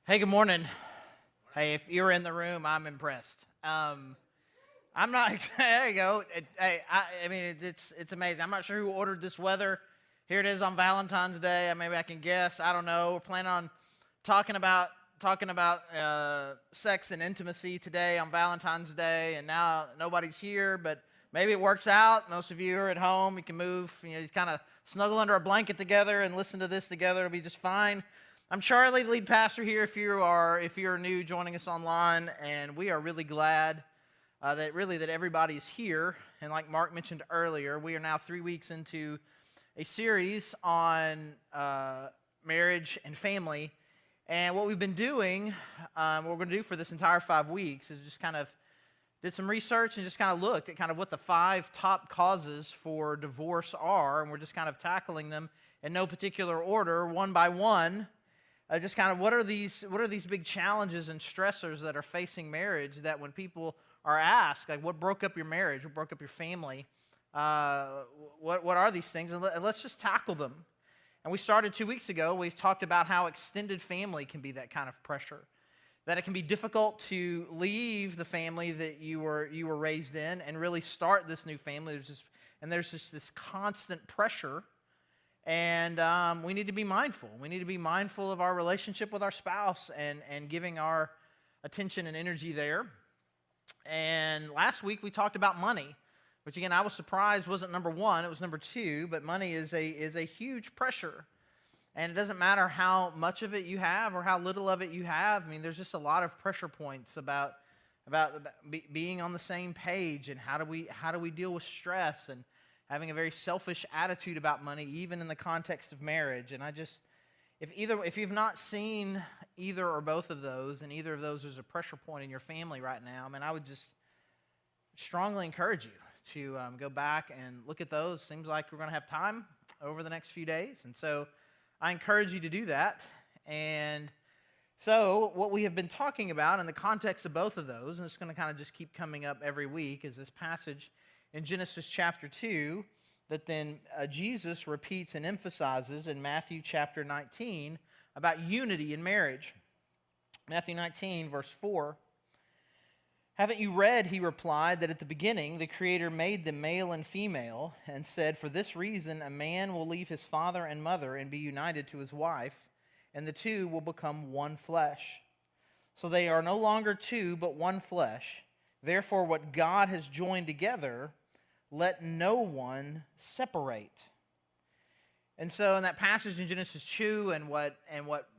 Hey, good morning. Hey, if you're in the room, I'm impressed. I'm not. There you go. It's amazing. I'm not sure who ordered this weather. Here it is on Valentine's Day. Maybe I can guess. I don't know. We're planning on talking about sex and intimacy today on Valentine's Day, and now nobody's here, but maybe it works out. Most of you are at home. You can move. You kind of snuggle under a blanket together and listen to this together. It'll be just fine. I'm Charlie, the lead pastor here. If you're new joining us online, and we are really glad that everybody is here. And like Mark mentioned earlier, we are now 3 weeks into a series on marriage and family. And what we've been doing, what we're going to do for this entire 5 weeks, is just kind of did some research and just kind of looked at kind of what the 5 top causes for divorce are, and we're just kind of tackling them in no particular order, one by one. Just kind of what are these big challenges and stressors that are facing marriage, that when people are asked, like, what broke up your marriage, what broke up your family, what are these things, and let's just tackle them. And we started 2 weeks ago. We talked about how extended family can be that kind of pressure, that it can be difficult to leave the family that you were raised in and really start this new family. There's just this constant pressure. And we need to be mindful. We need to be mindful of our relationship with our spouse and giving our attention and energy there. And last week we talked about money, which again I was surprised wasn't number 1, it was number 2. But money is a huge pressure, and it doesn't matter how much of it you have or how little of it you have. I mean, there's just a lot of pressure points about being on the same page, and how do we deal with stress, and having a very selfish attitude about money, even in the context of marriage. And if you've not seen either or both of those, and either of those is a pressure point in your family right now, I would just strongly encourage you to go back and look at those. Seems like we're going to have time over the next few days, and so I encourage you to do that. And so what we have been talking about in the context of both of those, and it's going to kind of just keep coming up every week, is this passage in Genesis chapter 2 that then Jesus repeats and emphasizes in Matthew chapter 19 about unity in marriage. Matthew 19, verse 4. "Haven't you read," he replied, "that at the beginning the Creator made them male and female, and said, 'For this reason a man will leave his father and mother and be united to his wife, and the two will become one flesh. So they are no longer two, but one flesh. Therefore what God has joined together, let no one separate.'" And so in that passage in Genesis 2, and what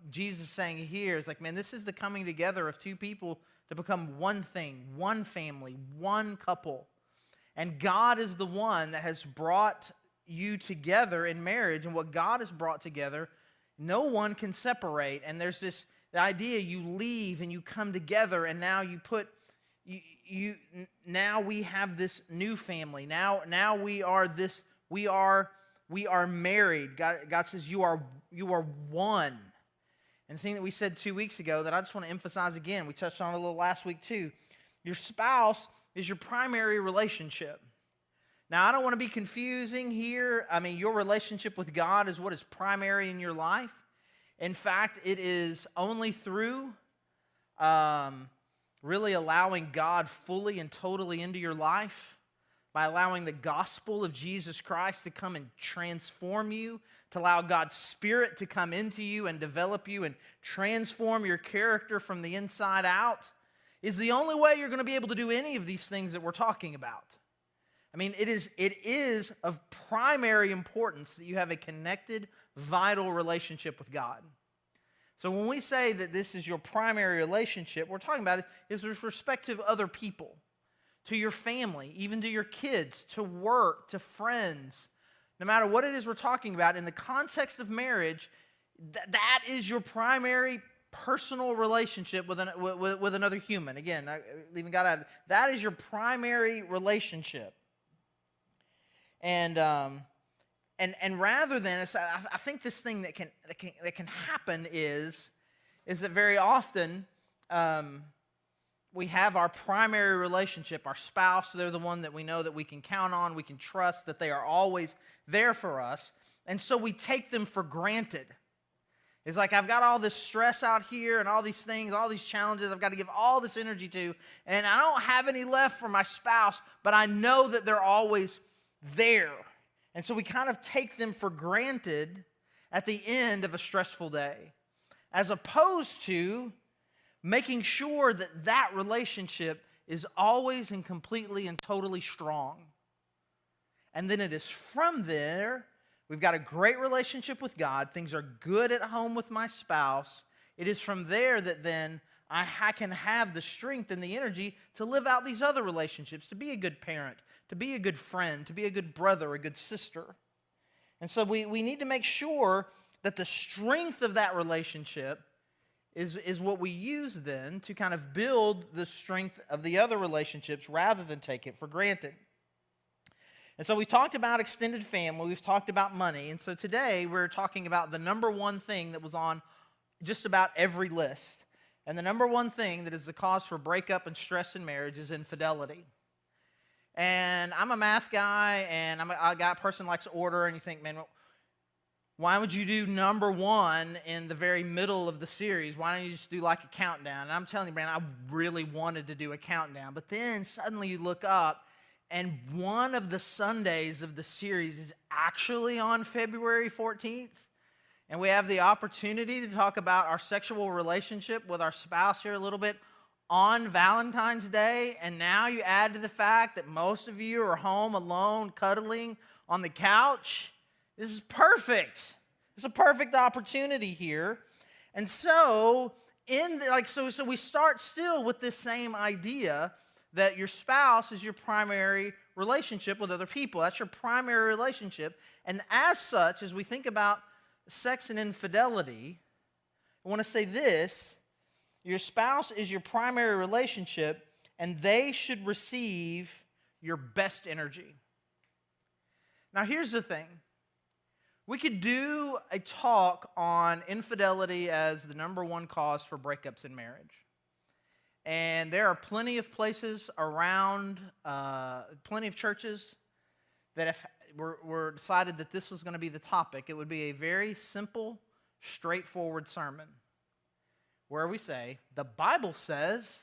Jesus is saying here is like, man, this is the coming together of two people to become one thing, one family, one couple. And God is the one that has brought you together in marriage, and what God has brought together, no one can separate. And there's the idea, you leave and you come together, and now now we have this new family. Now we are married. God says you are one. And the thing that we said 2 weeks ago that I just want to emphasize again, we touched on it a little last week too. Your spouse is your primary relationship. Now, I don't want to be confusing here. Your relationship with God is what is primary in your life. In fact, it is only through really allowing God fully and totally into your life, by allowing the gospel of Jesus Christ to come and transform you, to allow God's Spirit to come into you and develop you and transform your character from the inside out, is the only way you're going to be able to do any of these things that we're talking about. It is of primary importance that you have a connected, vital relationship with God. So when we say that this is your primary relationship, we're talking about it is with respect to other people, to your family, even to your kids, to work, to friends. No matter what it is we're talking about, in the context of marriage, that is your primary personal relationship with another human. Again, leaving God out, that is your primary relationship. And rather than, I think this thing that can happen is that very often we have our primary relationship, our spouse. They're the one that we know that we can count on, we can trust, that they are always there for us. And so we take them for granted. It's like I've got all this stress out here and all these things, all these challenges I've got to give all this energy to, and I don't have any left for my spouse, but I know that they're always there. And so we kind of take them for granted at the end of a stressful day, as opposed to making sure that that relationship is always and completely and totally strong. And then it is from there, we've got a great relationship with God. Things are good at home with my spouse. It is from there that then I can have the strength and the energy to live out these other relationships, to be a good parent, to be a good friend, to be a good brother, a good sister. And so we need to make sure that the strength of that relationship is what we use then to kind of build the strength of the other relationships rather than take it for granted. And so we talked about extended family, we've talked about money, and so today we're talking about the number one thing that was on just about every list. And the number one thing that is the cause for breakup and stress in marriage is infidelity. And I'm a math guy, and I got a person likes order, and you think, man, why would you do number one in the very middle of the series? Why don't you just do like a countdown? And I'm telling you, man, I really wanted to do a countdown. But then suddenly you look up, and one of the Sundays of the series is actually on February 14th. And we have the opportunity to talk about our sexual relationship with our spouse here a little bit on Valentine's Day. And now you add to the fact that most of you are home alone, cuddling on the couch. This is perfect. It's a perfect opportunity here. And so, so we start still with this same idea that your spouse is your primary relationship with other people. That's your primary relationship. And as such, as we think about sex and infidelity, I want to say this: your spouse is your primary relationship, and they should receive your best energy. Now, here's the thing. We could do a talk on infidelity as the number one cause for breakups in marriage. And there are plenty of places around, plenty of churches that if were decided that this was going to be the topic, it would be a very simple, straightforward sermon where we say, the Bible says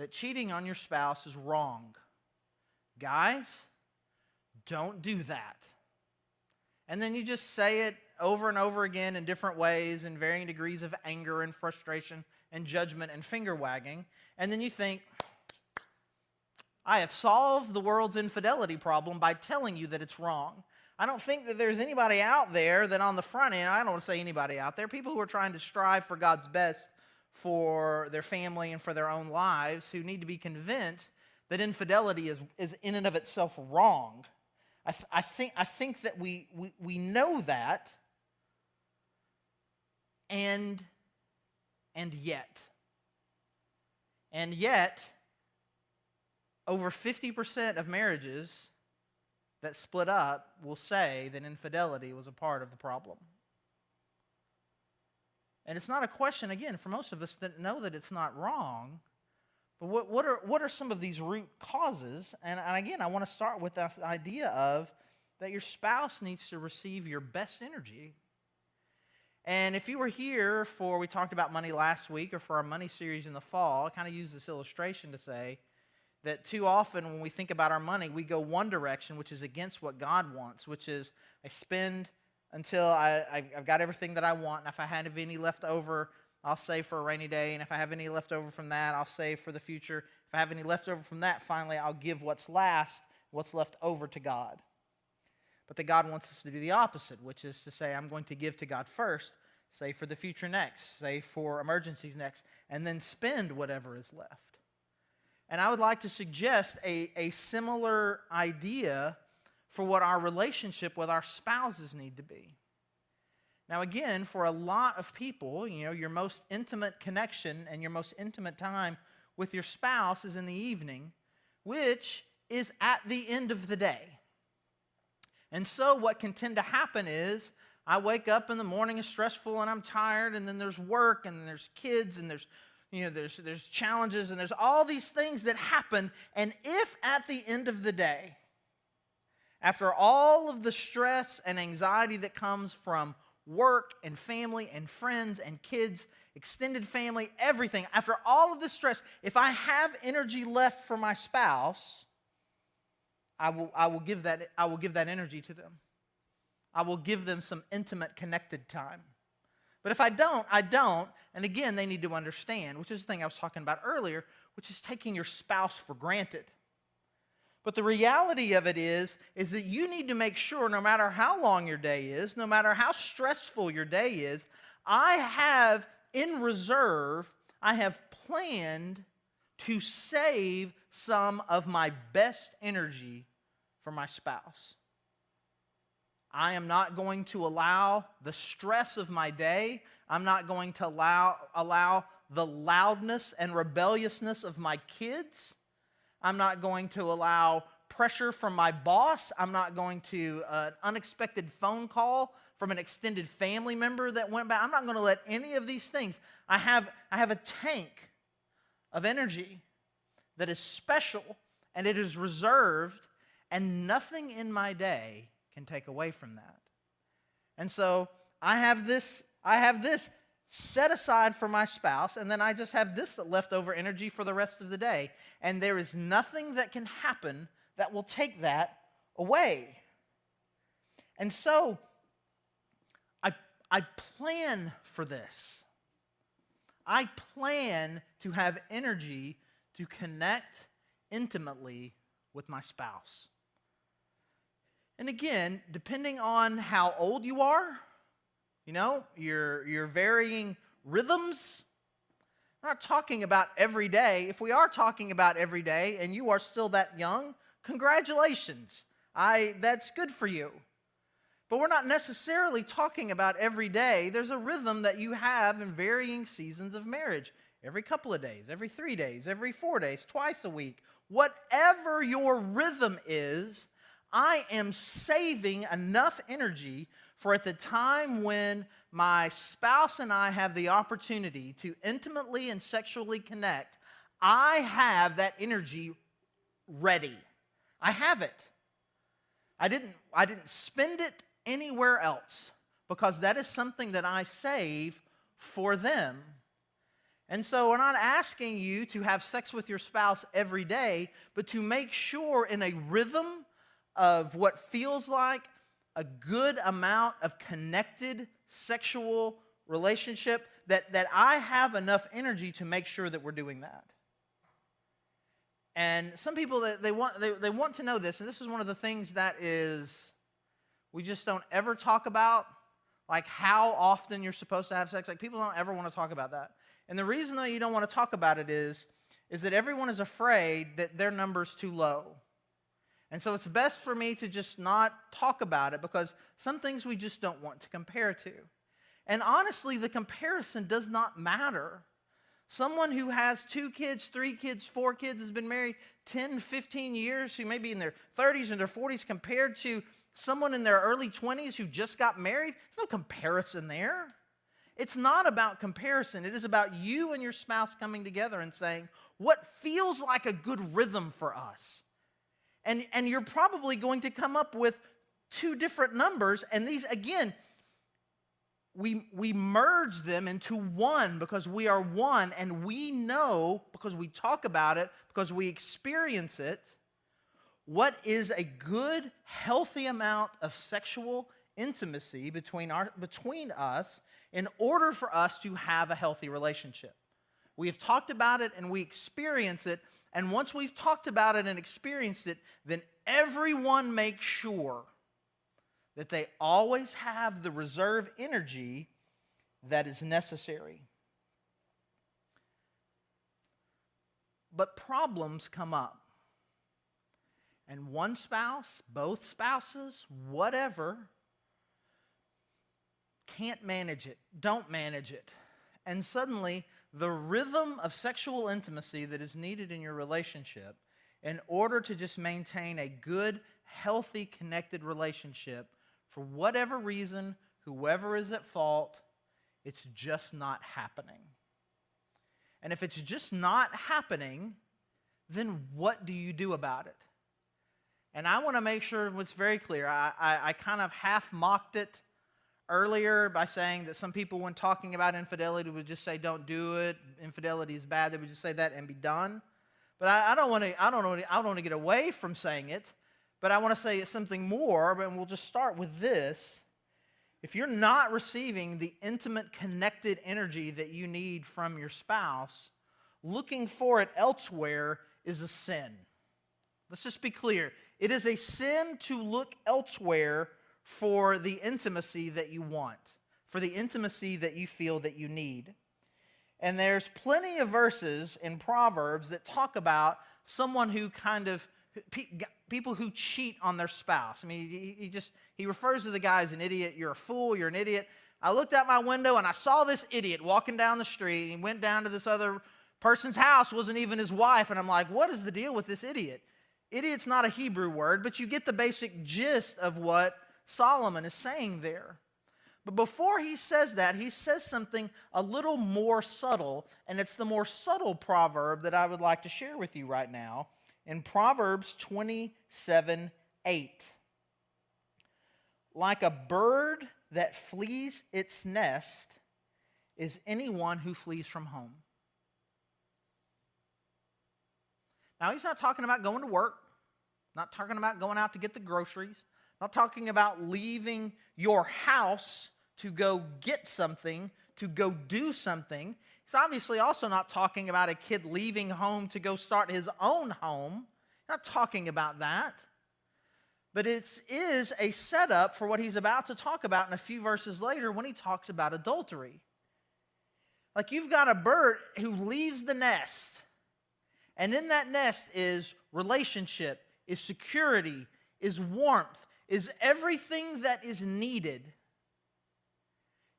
that cheating on your spouse is wrong. Guys, don't do that. And then you just say it over and over again in different ways in varying degrees of anger and frustration and judgment and finger wagging. And then you think, I have solved the world's infidelity problem by telling you that it's wrong. I don't think that there's anybody out there that on the front end, I don't want to say anybody out there, people who are trying to strive for God's best for their family and for their own lives, who need to be convinced that infidelity is in and of itself wrong. I think that we know that, and yet, over 50% of marriages that split up will say that infidelity was a part of the problem. And it's not a question, again, for most of us that know that it's not wrong. But what are some of these root causes? And again, I want to start with this idea of that your spouse needs to receive your best energy. And if you were here we talked about money last week, or for our money series in the fall, I kind of use this illustration to say that too often when we think about our money, we go one direction, which is against what God wants, which is I spend until I've got everything that I want, and if I have any left over, I'll save for a rainy day, and if I have any left over from that, I'll save for the future. If I have any left over from that, finally, I'll give what's left over to God. But that God wants us to do the opposite, which is to say, I'm going to give to God first, save for the future next, save for emergencies next, and then spend whatever is left. And I would like to suggest a similar idea for what our relationship with our spouses need to be. Now again, for a lot of people, your most intimate connection and your most intimate time with your spouse is in the evening, which is at the end of the day. And so what can tend to happen is I wake up in the morning, it's stressful and I'm tired, and then there's work and there's kids and there's challenges and there's all these things that happen. And if at the end of the day, after all of the stress and anxiety that comes from work and family and friends and kids, extended family, everything, after all of this stress, if I have energy left for my spouse, I will give that energy to them. I will give them some intimate, connected time. But if I don't, I don't. And again, they need to understand, which is the thing I was talking about earlier, which is taking your spouse for granted. But the reality of it is that you need to make sure, no matter how long your day is, no matter how stressful your day is, I have in reserve, I have planned to save some of my best energy for my spouse. I am not going to allow the stress of my day. I'm not going to allow the loudness and rebelliousness of my kids. I'm not going to allow pressure from my boss. I'm not going to an unexpected phone call from an extended family member that went back. I'm not going to let any of these things. I have a tank of energy that is special and it is reserved, and nothing in my day can take away from that. And so I have this set aside for my spouse, and then I just have this leftover energy for the rest of the day. And there is nothing that can happen that will take that away. And so I plan for this. I plan to have energy to connect intimately with my spouse. And again, depending on how old you are, your varying rhythms. I'm not talking about every day. If we are talking about every day and you are still that young, congratulations. That's good for you. But we're not necessarily talking about every day. There's a rhythm that you have in varying seasons of marriage. Every couple of days, every 3 days, every 4 days, twice a week. Whatever your rhythm is, I am saving enough energy for at the time when my spouse and I have the opportunity to intimately and sexually connect, I have that energy ready. I have it. I didn't spend it anywhere else because that is something that I save for them. And so we're not asking you to have sex with your spouse every day, but to make sure in a rhythm of what feels like a good amount of connected sexual relationship, that I have enough energy to make sure that we're doing that. And some people, they want to know this, and this is one of the things that is we just don't ever talk about, like how often you're supposed to have sex. Like people don't ever want to talk about that. And the reason that you don't want to talk about it is that everyone is afraid that their number's too low. And so it's best for me to just not talk about it because some things we just don't want to compare to. And honestly, the comparison does not matter. Someone who has 2 kids, 3 kids, 4 kids, has been married 10, 15 years, who may be in their 30s and their 40s, compared to someone in their early 20s who just got married, there's no comparison there. It's not about comparison. It is about you and your spouse coming together and saying, what feels like a good rhythm for us? And you're probably going to come up with 2 different numbers, and these, again, we merge them into one because we are one, and we know, because we talk about it, because we experience it, what is a good, healthy amount of sexual intimacy between us in order for us to have a healthy relationship. We have talked about it and we experience it, and once we've talked about it and experienced it, then everyone makes sure that they always have the reserve energy that is necessary. But problems come up. And one spouse, both spouses, whatever, can't manage it, don't manage it. And suddenly, the rhythm of sexual intimacy that is needed in your relationship in order to just maintain a good, healthy, connected relationship, for whatever reason, whoever is at fault, it's just not happening. And if it's just not happening, then what do you do about it? And I want to make sure it's very clear. I kind of half mocked it earlier by saying that some people, when talking about infidelity, would just say, don't do it. Infidelity is bad. They would just say that and be done. But I don't want to get away from saying it. But I want to say something more, and we'll just start with this. If you're not receiving the intimate, connected energy that you need from your spouse, looking for it elsewhere is a sin. Let's just be clear. It is a sin to look elsewhere for the intimacy that you want, for the intimacy that you feel that you need. And there's plenty of verses in Proverbs that talk about someone who people who cheat on their spouse. I mean, he refers to the guy as an idiot. You're a fool. You're an idiot. I looked out my window and I saw this idiot walking down the street. He went down to this other person's house, wasn't even his wife. And I'm like, what is the deal with this idiot? Idiot's not a Hebrew word, but you get the basic gist of what Solomon is saying there. But before he says that, he says something a little more subtle, and it's the more subtle proverb that I would like to share with you right now in Proverbs 27:8. Like a bird that flees its nest is anyone who flees from home. Now, he's not talking about going to work, not talking about going out to get the groceries, not talking about leaving your house to go get something, to go do something. He's obviously also not talking about a kid leaving home to go start his own home. Not talking about that. But it is a setup for what he's about to talk about in a few verses later when he talks about adultery. Like you've got a bird who leaves the nest, and in that nest is relationship, is security, is warmth, is everything that is needed.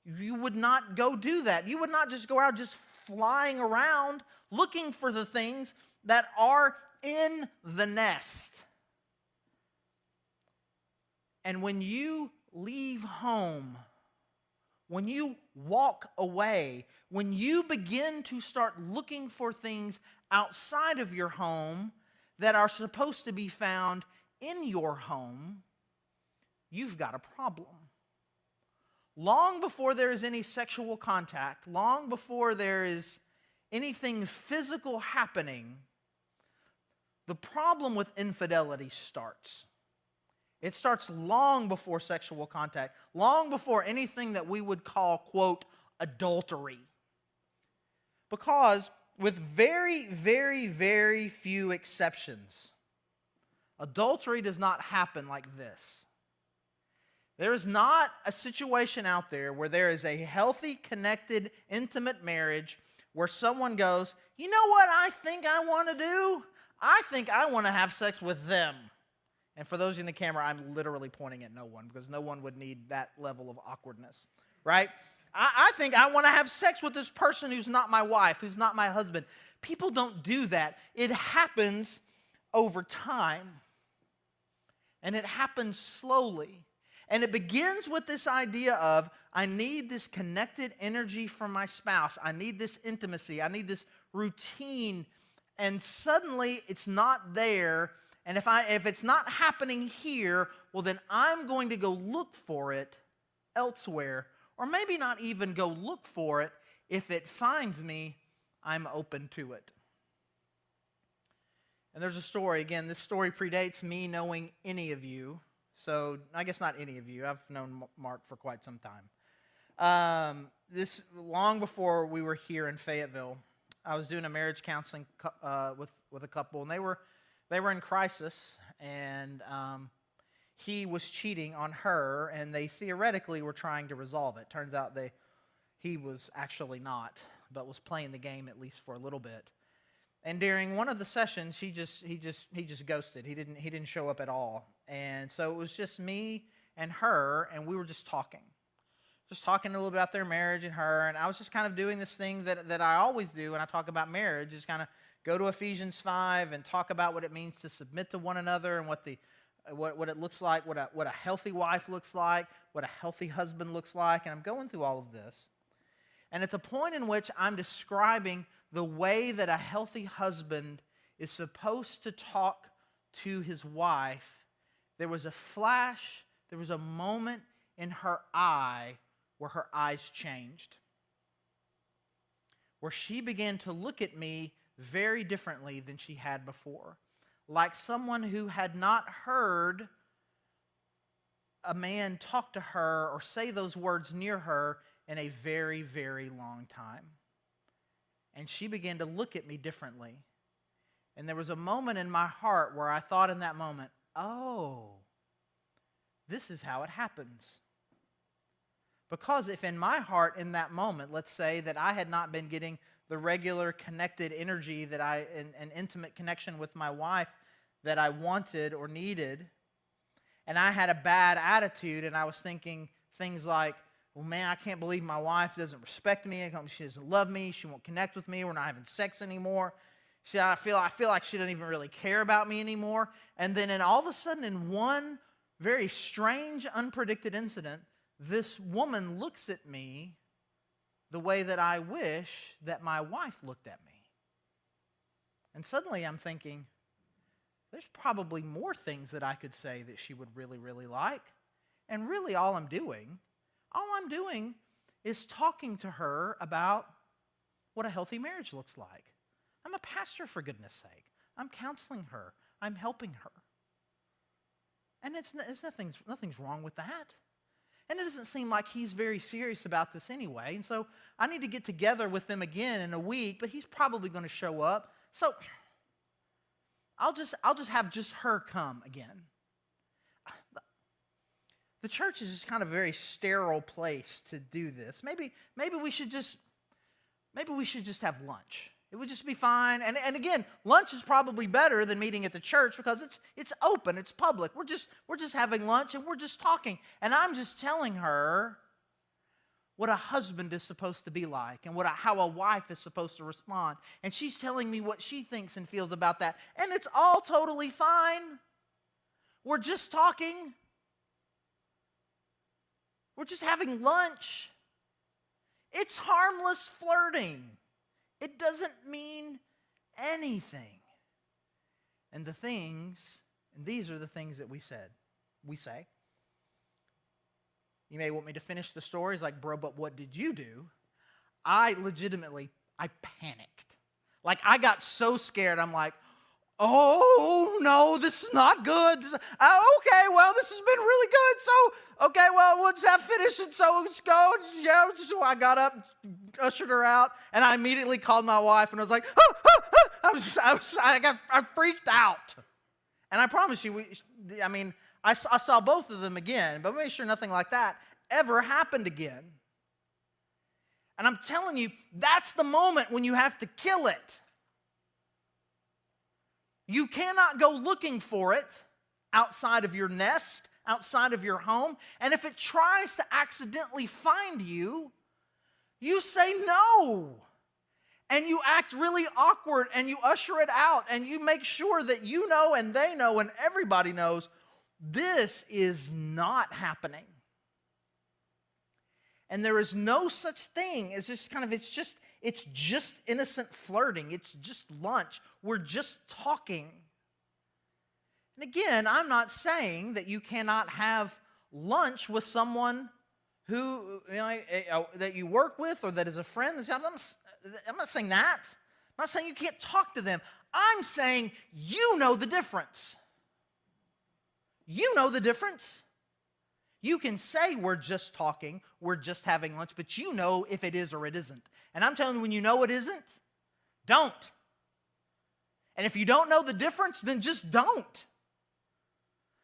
You would not go do that. You would not just go out just flying around looking for the things that are in the nest. And when you leave home, when you walk away, when you begin to start looking for things outside of your home that are supposed to be found in your home, you've got a problem. Long before there is any sexual contact, long before there is anything physical happening, the problem with infidelity starts. It starts long before sexual contact, long before anything that we would call, quote, adultery. Because with very, very, very few exceptions, adultery does not happen like this. There is not a situation out there where there is a healthy, connected, intimate marriage where someone goes, you know what I think I want to do? I think I want to have sex with them. And for those in the camera, I'm literally pointing at no one because no one would need that level of awkwardness, right? I think I want to have sex with this person who's not my wife, who's not my husband. People don't do that. It happens over time. And it happens slowly. And it begins with this idea of, I need this connected energy from my spouse. I need this intimacy. I need this routine. And suddenly it's not there. And if it's not happening here, well, then I'm going to go look for it elsewhere. Or maybe not even go look for it. If it finds me, I'm open to it. And there's a story. Again, this story predates me knowing any of you. So I guess not any of you. I've known Mark for quite some time. This long before we were here in Fayetteville, I was doing a marriage counseling with a couple, and they were in crisis, and he was cheating on her, and they theoretically were trying to resolve it. Turns out he was actually not, but was playing the game at least for a little bit. And during one of the sessions, he just ghosted. He didn't show up at all. And so it was just me and her, and we were just talking a little bit about their marriage and her. And I was just kind of doing this thing that I always do when I talk about marriage, is kind of go to Ephesians 5 and talk about what it means to submit to one another and what it looks like, what a healthy wife looks like, what a healthy husband looks like. And I'm going through all of this. And at the point in which I'm describing the way that a healthy husband is supposed to talk to his wife, there was a flash, there was a moment in her eye where her eyes changed, where she began to look at me very differently than she had before, like someone who had not heard a man talk to her or say those words near her in a very, very long time. And she began to look at me differently. And there was a moment in my heart where I thought in that moment, oh, this is how it happens. Because if in my heart in that moment, let's say that I had not been getting the regular connected energy that an intimate connection with my wife that I wanted or needed, and I had a bad attitude and I was thinking things like, well, man, I can't believe my wife doesn't respect me. She doesn't love me. She won't connect with me. We're not having sex anymore. I feel like she doesn't even really care about me anymore. And then all of a sudden, in one very strange, unpredicted incident, this woman looks at me the way that I wish that my wife looked at me. And suddenly I'm thinking, there's probably more things that I could say that she would really, really like. And really all I'm doing is talking to her about what a healthy marriage looks like. I'm a pastor, for goodness sake. I'm counseling her. I'm helping her. And nothing's wrong with that. And it doesn't seem like he's very serious about this anyway. And so I need to get together with him again in a week, but he's probably going to show up. So I'll just have just her come again. The church is just kind of a very sterile place to do this. Maybe we should just have lunch. It would just be fine. And again, lunch is probably better than meeting at the church because it's open, it's public. We're just having lunch and we're just talking. And I'm just telling her what a husband is supposed to be like and how a wife is supposed to respond. And she's telling me what she thinks and feels about that. And it's all totally fine. We're just talking. We're just having lunch. It's harmless flirting. It doesn't mean anything. And these are the things that we say. You may want me to finish the stories like, bro, but what did you do? I panicked. Like, I got so scared, I'm like, oh, no, this is not good. Okay, well, this has been really good. So, okay, well, let's have finished. And so let's go. Yeah, so I got up, ushered her out, and I immediately called my wife, and I was like, I freaked out. And I promise you, I saw both of them again, but make sure nothing like that ever happened again. And I'm telling you, that's the moment when you have to kill it. You cannot go looking for it outside of your nest, outside of your home. And if it tries to accidentally find you, you say no. And you act really awkward and you usher it out and you make sure that you know and they know and everybody knows this is not happening. And there is no such thing as it's just innocent flirting. It's just lunch. We're just talking. And again, I'm not saying that you cannot have lunch with someone who that you work with or that is a friend. I'm not saying that. I'm not saying you can't talk to them. I'm saying you know the difference. You know the difference. You can say we're just talking, we're just having lunch, but you know if it is or it isn't. And I'm telling you, when you know it isn't, don't. And if you don't know the difference, then just don't.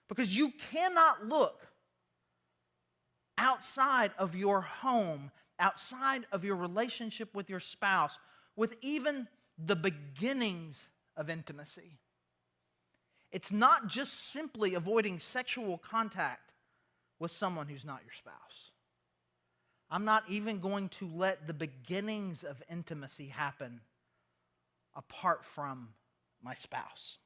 Because you cannot look outside of your home, outside of your relationship with your spouse, with even the beginnings of intimacy. It's not just simply avoiding sexual contact with someone who's not your spouse. I'm not even going to let the beginnings of intimacy happen apart from my spouse.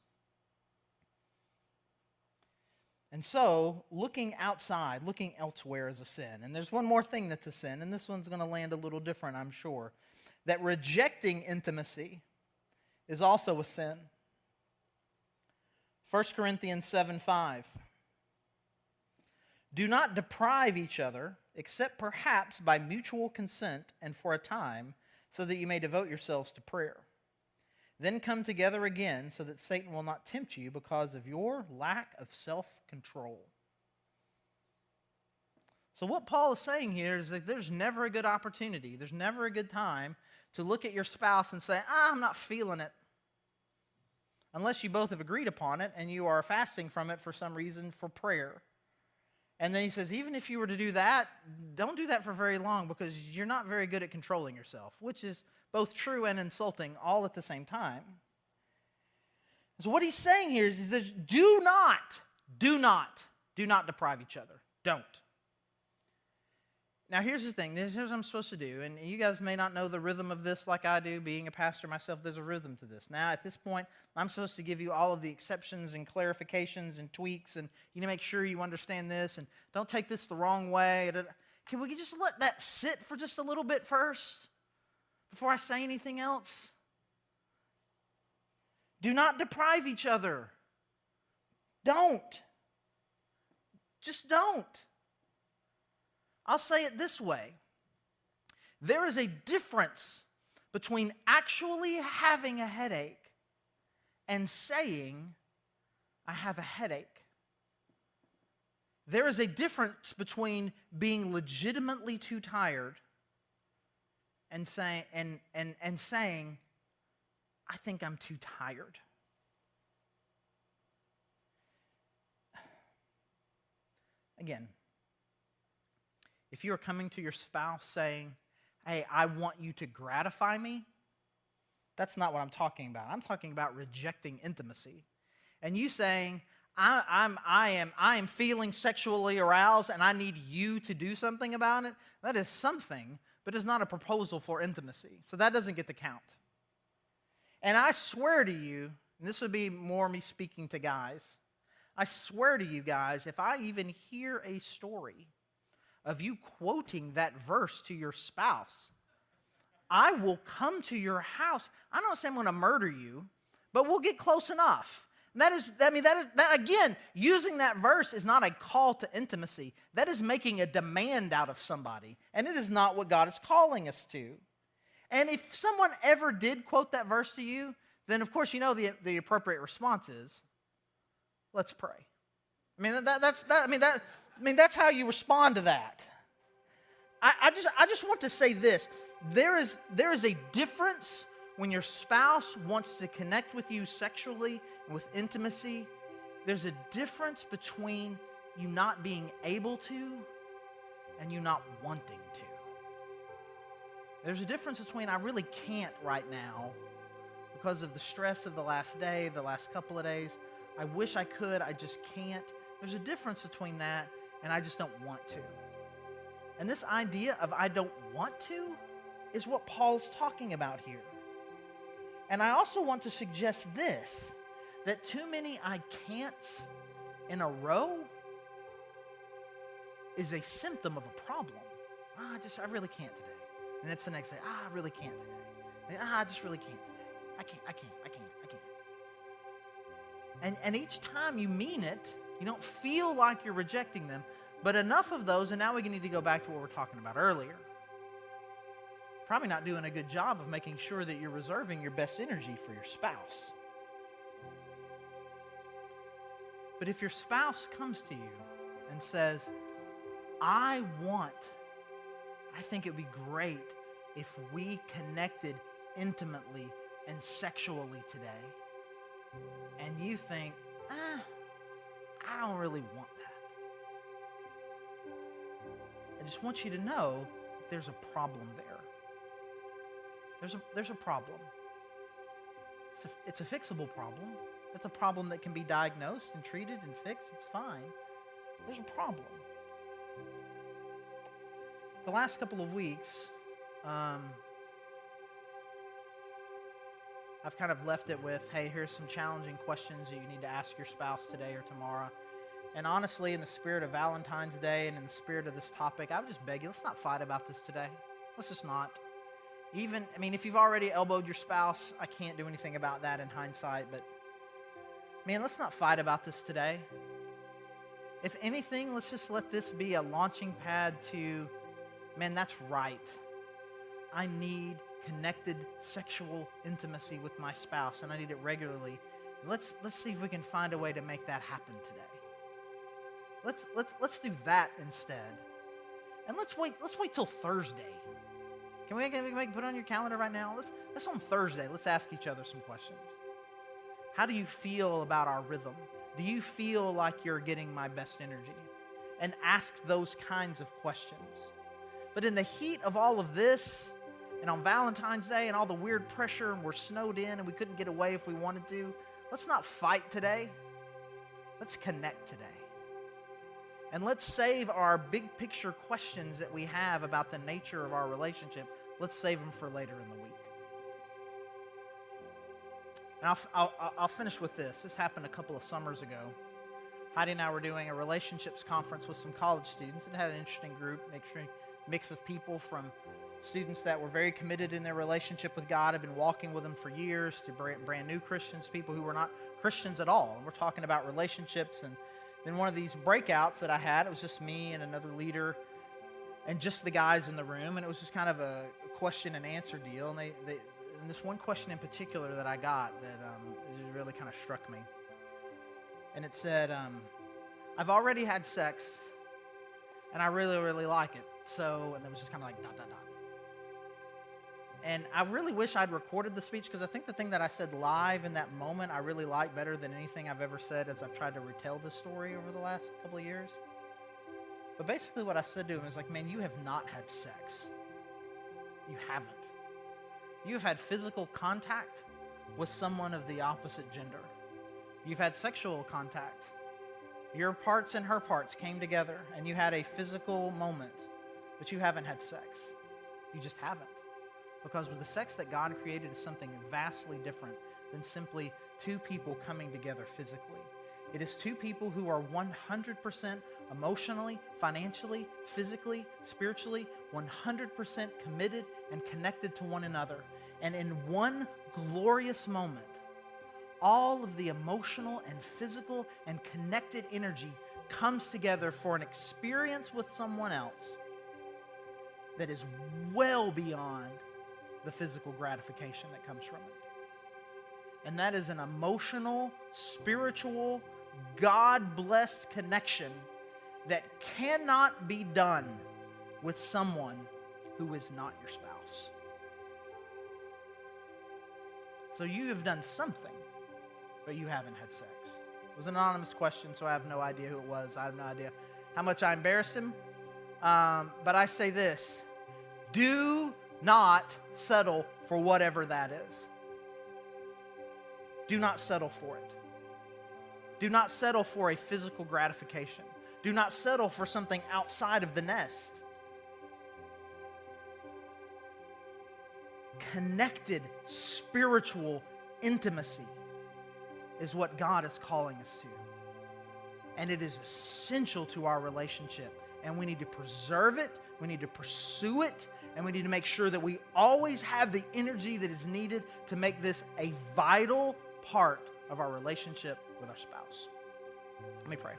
And so, looking outside, looking elsewhere is a sin. And there's one more thing that's a sin, and this one's going to land a little different, I'm sure. That rejecting intimacy is also a sin. 1 Corinthians 7:5. Do not deprive each other, except perhaps by mutual consent and for a time, so that you may devote yourselves to prayer. Then come together again, so that Satan will not tempt you because of your lack of self-control. So what Paul is saying here is that there's never a good opportunity, there's never a good time to look at your spouse and say, I'm not feeling it. Unless you both have agreed upon it and you are fasting from it for some reason for prayer. And then he says, even if you were to do that, don't do that for very long because you're not very good at controlling yourself, which is both true and insulting all at the same time. So what he's saying here is this: do not deprive each other. Don't. Now here's the thing, this is what I'm supposed to do, and you guys may not know the rhythm of this like I do. Being a pastor myself, there's a rhythm to this. Now at this point, I'm supposed to give you all of the exceptions and clarifications and tweaks, and you need to make sure you understand this, and don't take this the wrong way. Can we just let that sit for just a little bit first before I say anything else? Do not deprive each other. Don't. Just don't. I'll say it this way. There is a difference between actually having a headache and saying, I have a headache. There is a difference between being legitimately too tired and saying, I think I'm too tired. Again, if you are coming to your spouse saying, hey, I want you to gratify me, that's not what I'm talking about. I'm talking about rejecting intimacy. And you saying, I am feeling sexually aroused and I need you to do something about it, that is something, but it's not a proposal for intimacy. So that doesn't get to count. And I swear to you, and this would be more me speaking to guys, I swear to you guys, if I even hear a story of you quoting that verse to your spouse, I will come to your house. I'm not saying I'm going to murder you, but we'll get close enough. That again, using that verse is not a call to intimacy. That is making a demand out of somebody, and it is not what God is calling us to. And if someone ever did quote that verse to you, then of course you know the appropriate response is, let's pray. That's how you respond to that. I just want to say this. There is a difference when your spouse wants to connect with you sexually and with intimacy. There's a difference between you not being able to and you not wanting to. There's a difference between I really can't right now because of the stress of the last day, the last couple of days. I wish I could, I just can't. There's a difference between that and I just don't want to. And this idea of I don't want to is what Paul's talking about here. And I also want to suggest this, that too many I can'ts in a row is a symptom of a problem. I really can't today. And it's the next day, I really can't today. I just really can't today. I can't. And each time you mean it, you don't feel like you're rejecting them, but enough of those, and now we need to go back to what we were talking about earlier. Probably not doing a good job of making sure that you're reserving your best energy for your spouse. But if your spouse comes to you and says, I think it would be great if we connected intimately and sexually today, and you think, I don't really want that. I just want you to know that there's a problem there. There's a problem. It's a fixable problem. It's a problem that can be diagnosed and treated and fixed. It's fine. There's a problem. The last couple of weeks, I've kind of left it with, hey, here's some challenging questions that you need to ask your spouse today or tomorrow. And honestly, in the spirit of Valentine's Day and in the spirit of this topic, I would just beg you, let's not fight about this today. Let's just not. If you've already elbowed your spouse, I can't do anything about that in hindsight, but man, let's not fight about this today. If anything, let's just let this be a launching pad to, man, that's right. I need connected sexual intimacy with my spouse, and I need it regularly. Let's see if we can find a way to make that happen today. Let's do that instead. And let's wait till Thursday. Can we put it on your calendar right now? Let's on Thursday, let's ask each other some questions. How do you feel about our rhythm? Do you feel like you're getting my best energy? And ask those kinds of questions. But in the heat of all of this, and on Valentine's Day and all the weird pressure, and we're snowed in and we couldn't get away if we wanted to, let's not fight today. Let's connect today. And let's save our big picture questions that we have about the nature of our relationship. Let's save them for later in the week. And I'll finish with this. This happened a couple of summers ago. Heidi and I were doing a relationships conference with some college students. It had an interesting group, mix of people, from students that were very committed in their relationship with God, have been walking with Him for years, to brand new Christians, people who were not Christians at all. And we're talking about relationships. And then one of these breakouts that I had, it was just me and another leader and just the guys in the room. And it was just kind of a question and answer deal. And and this one question in particular that I got that it really kind of struck me. And it said, I've already had sex, and I really, really like it. So, and it was just kind of like, ... And I really wish I'd recorded the speech, because I think the thing that I said live in that moment I really like better than anything I've ever said as I've tried to retell this story over the last couple of years. But basically what I said to him is like, man, you have not had sex. You haven't. You've had physical contact with someone of the opposite gender. You've had sexual contact. Your parts and her parts came together and you had a physical moment, but you haven't had sex. You just haven't. Because with the sex that God created is something vastly different than simply two people coming together physically. It is two people who are 100% emotionally, financially, physically, spiritually, 100% committed and connected to one another. And in one glorious moment, all of the emotional and physical and connected energy comes together for an experience with someone else that is well beyond the physical gratification that comes from it. And that is an emotional, spiritual, God-blessed connection that cannot be done with someone who is not your spouse. So you have done something, but you haven't had sex. It was an anonymous question, so I have no idea who it was. I have no idea how much I embarrassed him. But I say this: do not settle for whatever that is. Do not settle for it. Do not settle for a physical gratification. Do not settle for something outside of the nest. Connected spiritual intimacy is what God is calling us to. And it is essential to our relationship. And we need to preserve it, we need to pursue it, and we need to make sure that we always have the energy that is needed to make this a vital part of our relationship with our spouse. Let me pray.